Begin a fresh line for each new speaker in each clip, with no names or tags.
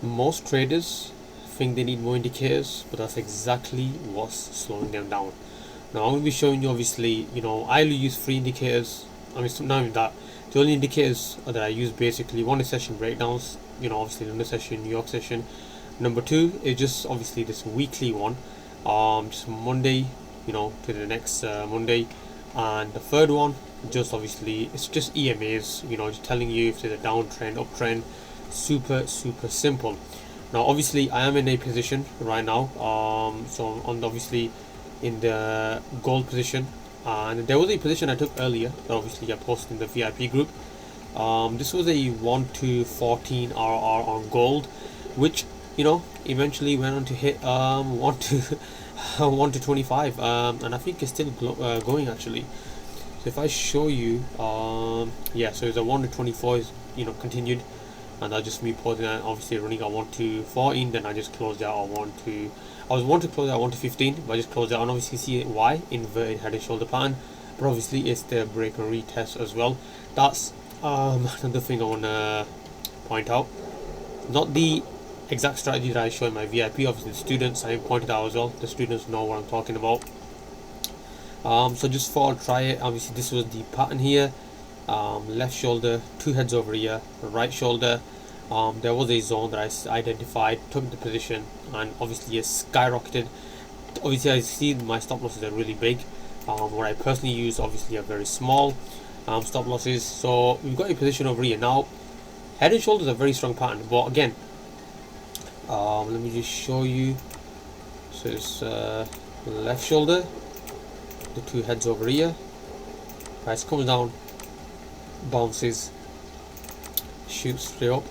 Most traders think they need more indicators, but that's exactly what's slowing them down. Now I'm going to be showing you, obviously, I only use 3 indicators. I mean, not even that. The only indicators that I use, basically, one is session breakdowns, obviously London session, New York session. Number 2 is just obviously this weekly one, just Monday, to the next Monday. And the third one, just obviously, it's just EMAs, just telling you if there's a downtrend, uptrend. Super simple. Now obviously I am in a position right now, so I'm obviously in the gold position, and there was a position I took earlier that obviously I posted in the VIP group. This was a 1 to 14 RR on gold, which eventually went on to hit 1 to 1 to 25, and I think it's still going actually. So if I show you, yeah, so it's a 1 to 24 is continued, and that's just me pausing and obviously running at 1 to 14. Then I just closed out on 1 to, I was 1 to close out 1 to 15, but I just closed out, and obviously see why, inverted head and shoulder pattern. But obviously it's the break and retest as well. That's another thing I want to point out. Not the exact strategy that I show in my VIP. Obviously the students, I pointed out as well, the students know what I'm talking about. So just thought I'll try it. Obviously this was the pattern here. Left shoulder, 2 heads over here, right shoulder. There was a zone that I identified, took the position, and obviously it skyrocketed. Obviously I see my stop losses are really big. What I personally use obviously are very small stop losses. So we've got a position over here. Now head and shoulders are a very strong pattern, but again, let me just show you. So it's left shoulder, the 2 heads over here, price comes down, bounces, shoots straight up,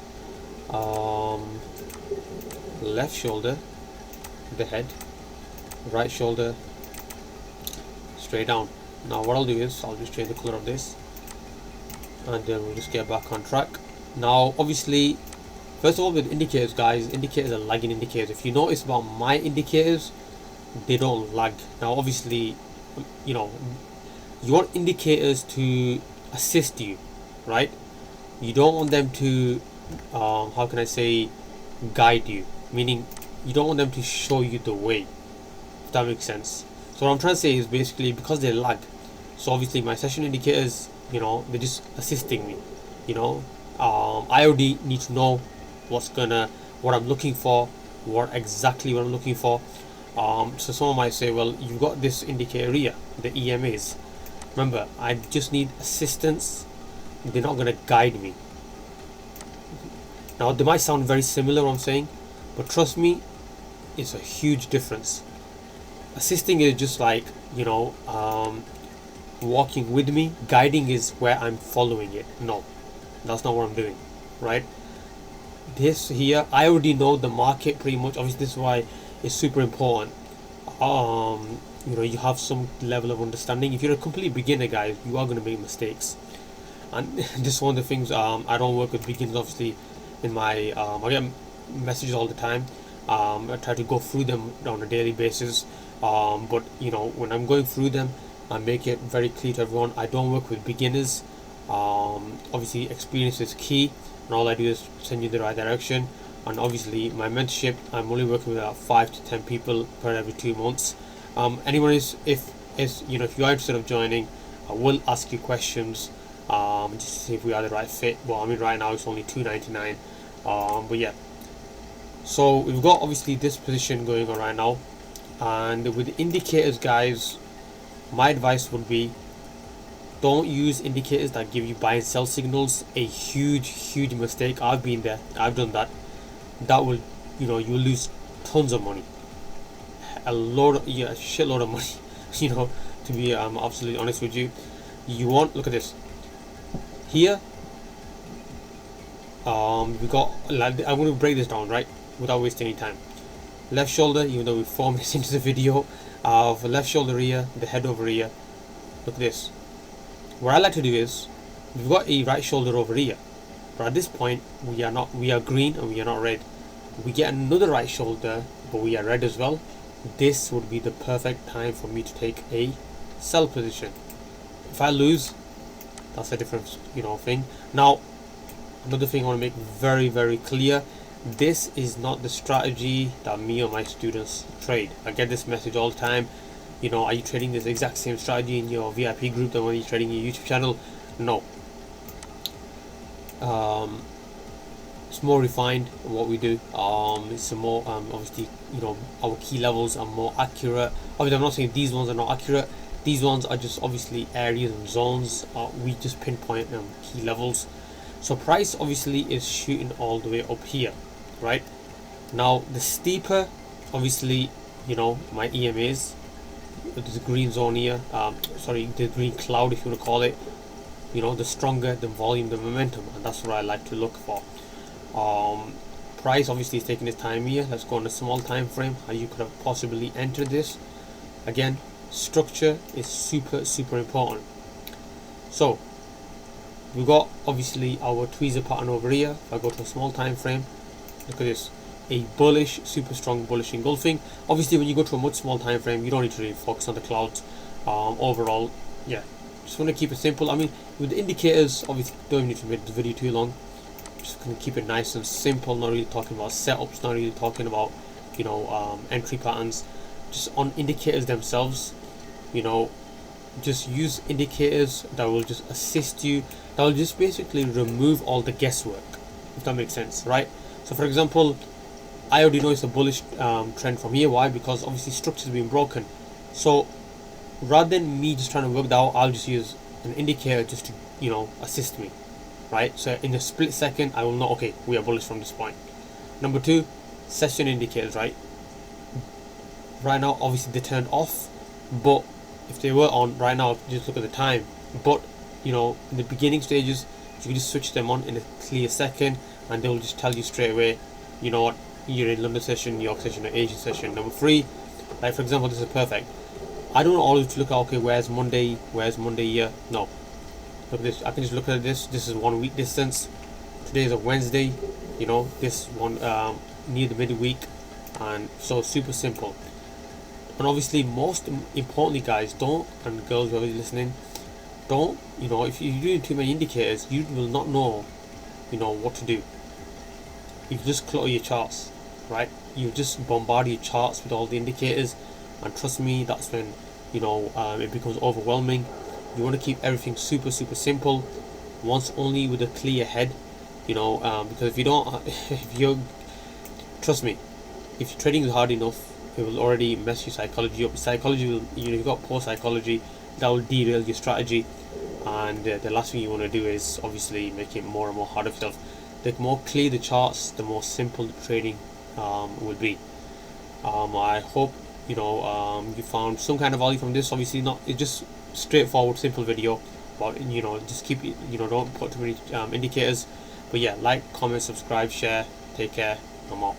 left shoulder, the head, right shoulder, straight down. Now what I'll do is I'll just change the color of this, and then we'll just get back on track. Now obviously, first of all, with indicators, guys, indicators are lagging indicators. If you notice about my indicators, they don't lag. Now obviously, you want indicators to assist you, right? You don't want them to how can I say, guide you, meaning you don't want them to show you the way, if that makes sense. So what I'm trying to say is basically, because they lag, so obviously my session indicators, they're just assisting me. I already need to know what I'm looking for, what I'm looking for. So someone might say, well, you've got this indicator here, the EMAs. Remember, I just need assistance. They're not going to guide me. Now, they might sound very similar, what I'm saying, but trust me, it's a huge difference. Assisting is just like, walking with me. Guiding is where I'm following it. No, that's not what I'm doing, right? This here, I already know the market pretty much. Obviously, this is why it's super important. You have some level of understanding. If you're a complete beginner, guys, you are going to make mistakes, and this is one of the things. I don't work with beginners, obviously. In my I get messages all the time. I try to go through them on a daily basis, but when I'm going through them, I make it very clear to everyone, I don't work with beginners. Obviously experience is key, and all I do is send you in the right direction. And obviously my mentorship, I'm only working with about 5 to 10 people per every 2 months. Anyone if you are interested of joining, I will ask you questions, just to see if we are the right fit. Well, I mean, right now it's only $2.99, but yeah. So we've got obviously this position going on right now, and with indicators, guys, my advice would be, don't use indicators that give you buy and sell signals. A huge mistake. I've been there, I've done that. That will, you'll lose tons of money, a shitload of money. To be absolutely honest with you, look at this here. We got, I'm going to break this down right without wasting any time. Left shoulder, even though we're 4 minutes into the video, of left shoulder here, the head over here. Look at this. What I like to do is, we've got a right shoulder over here, but at this point we are green and we are not red. We get another right shoulder, but we are red as well. This would be the perfect time for me to take a sell position. If I lose, that's a different thing. Now, another thing I want to make very clear, this is not the strategy that me or my students trade. I get this message all the time. Are you trading this exact same strategy in your VIP group than when you're trading your YouTube channel? No. It's more refined what we do. It's a more obviously, our key levels are more accurate. Obviously, I'm not saying these ones are not accurate. These ones are just obviously areas and zones. We just pinpoint key levels. So price obviously is shooting all the way up here, right? Now the steeper, obviously, my EMAs, the green zone here, the green cloud, if you want to call it, the stronger the volume, the momentum, and that's what I like to look for. Price obviously is taking its time here. Let's go on a small time frame, how you could have possibly entered this. Again, structure is super important. So we've got obviously our tweezer pattern over here. If I go to a small time frame, look at this, a bullish, super strong bullish engulfing. Obviously when you go to a much small time frame, you don't need to really focus on the clouds. Overall, yeah, just want to keep it simple. I mean, with the indicators, obviously don't need to make the video too long. Just gonna keep it nice and simple, not really talking about setups, not really talking about entry patterns. Just on indicators themselves, just use indicators that will just assist you, that will just basically remove all the guesswork, if that makes sense, right? So for example, I already know it's a bullish trend from here. Why? Because obviously structure's been broken. So rather than me just trying to work that out, I'll just use an indicator just to assist me, right? So in a split second I will know, okay, we are bullish from this point. Number two, session indicators, right? Right now obviously they turned off, but if they were on right now, just look at the time. But in the beginning stages, you can just switch them on in a clear second, and they'll just tell you straight away, what, you're in London session, New York session, or Asian session. Number three, like for example, this is perfect. I don't always look at, okay, where's Monday here. No, look at this. I can just look at this. This is 1 week distance. Today is a Wednesday. This one near the midweek, and so super simple. And obviously, most importantly, guys, and girls who are listening, don't, if you're doing too many indicators, you will not know, what to do. You just clutter your charts, right? You just bombard your charts with all the indicators, and trust me, that's when, it becomes overwhelming. You want to keep everything super simple, once only with a clear head, because if you don't, trust me, if your trading is hard enough, it will already mess your psychology up. Psychology will, you've got poor psychology, that will derail your strategy, and the last thing you want to do is obviously make it more and more harder for yourself. The more clear the charts, the more simple the trading will be. I hope you found some kind of value from this. Obviously not, it's just straightforward, simple video, but just keep it, don't put too many indicators. But yeah, like, comment, subscribe, share. Take care. I'm out.